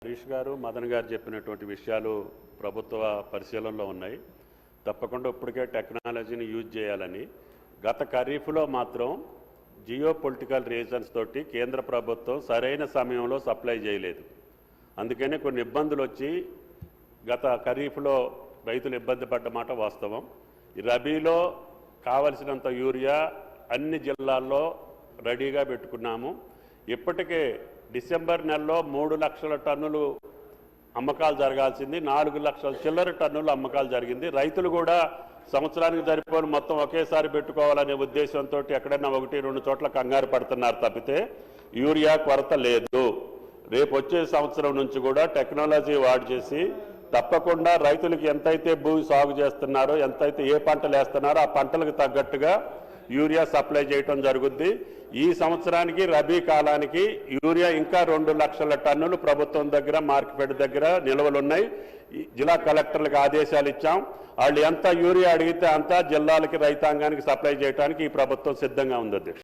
హరీష్ గారు మదన్ గారు చెప్పినటువంటి విషయాలు ప్రభుత్వ పరిశీలనలో ఉన్నాయి. తప్పకుండా ఇప్పటికే టెక్నాలజీని యూజ్ చేయాలని గత ఖరీఫ్లో మాత్రం జియో పొలిటికల్ రీజన్స్ తోటి కేంద్ర ప్రభుత్వం సరైన సమయంలో సప్లై చేయలేదు. అందుకనే కొన్ని ఇబ్బందులు వచ్చి గత ఖరీఫ్లో రైతులు ఇబ్బంది పడ్డ మాట వాస్తవం. ఈ రబీలో కావలసినంత యూరియా అన్ని జిల్లాల్లో రెడీగా పెట్టుకున్నాము. ఇప్పటికే డిసెంబర్ నెలలో 3 లక్షల టన్నులు అమ్మకాలు జరగాల్సింది 4 లక్షల చిల్లర టన్నులు అమ్మకాలు జరిగింది. రైతులు కూడా సంవత్సరానికి సరిపోని మొత్తం ఒకేసారి పెట్టుకోవాలనే ఉద్దేశంతో ఎక్కడైనా 1-2 చోట్ల కంగారు పడుతున్నారు తప్పితే యూరియా కొరత లేదు. రేపు వచ్చే సంవత్సరం నుంచి కూడా టెక్నాలజీ వాడి చేసి తప్పకుండా రైతులకు ఎంతైతే భూమి సాగు చేస్తున్నారో, ఎంతైతే ఏ పంటలు వేస్తున్నారో ఆ పంటలకు తగ్గట్టుగా యూరియా సప్లై చేయటం జరుగుద్ది. ఈ సంవత్సరానికి రబీ కాలానికి యూరియా ఇంకా 2 లక్షల టన్నులు ప్రభుత్వం దగ్గర మార్కెట్ దగ్గర నిల్వలున్నాయి. జిల్లా కలెక్టర్లకు ఆదేశాలు ఇచ్చాం. వాళ్ళు ఎంత యూరియా అడిగితే అంత జిల్లాలకి రైతాంగానికి సప్లై చేయడానికి ఈ ప్రభుత్వం సిద్ధంగా ఉంది.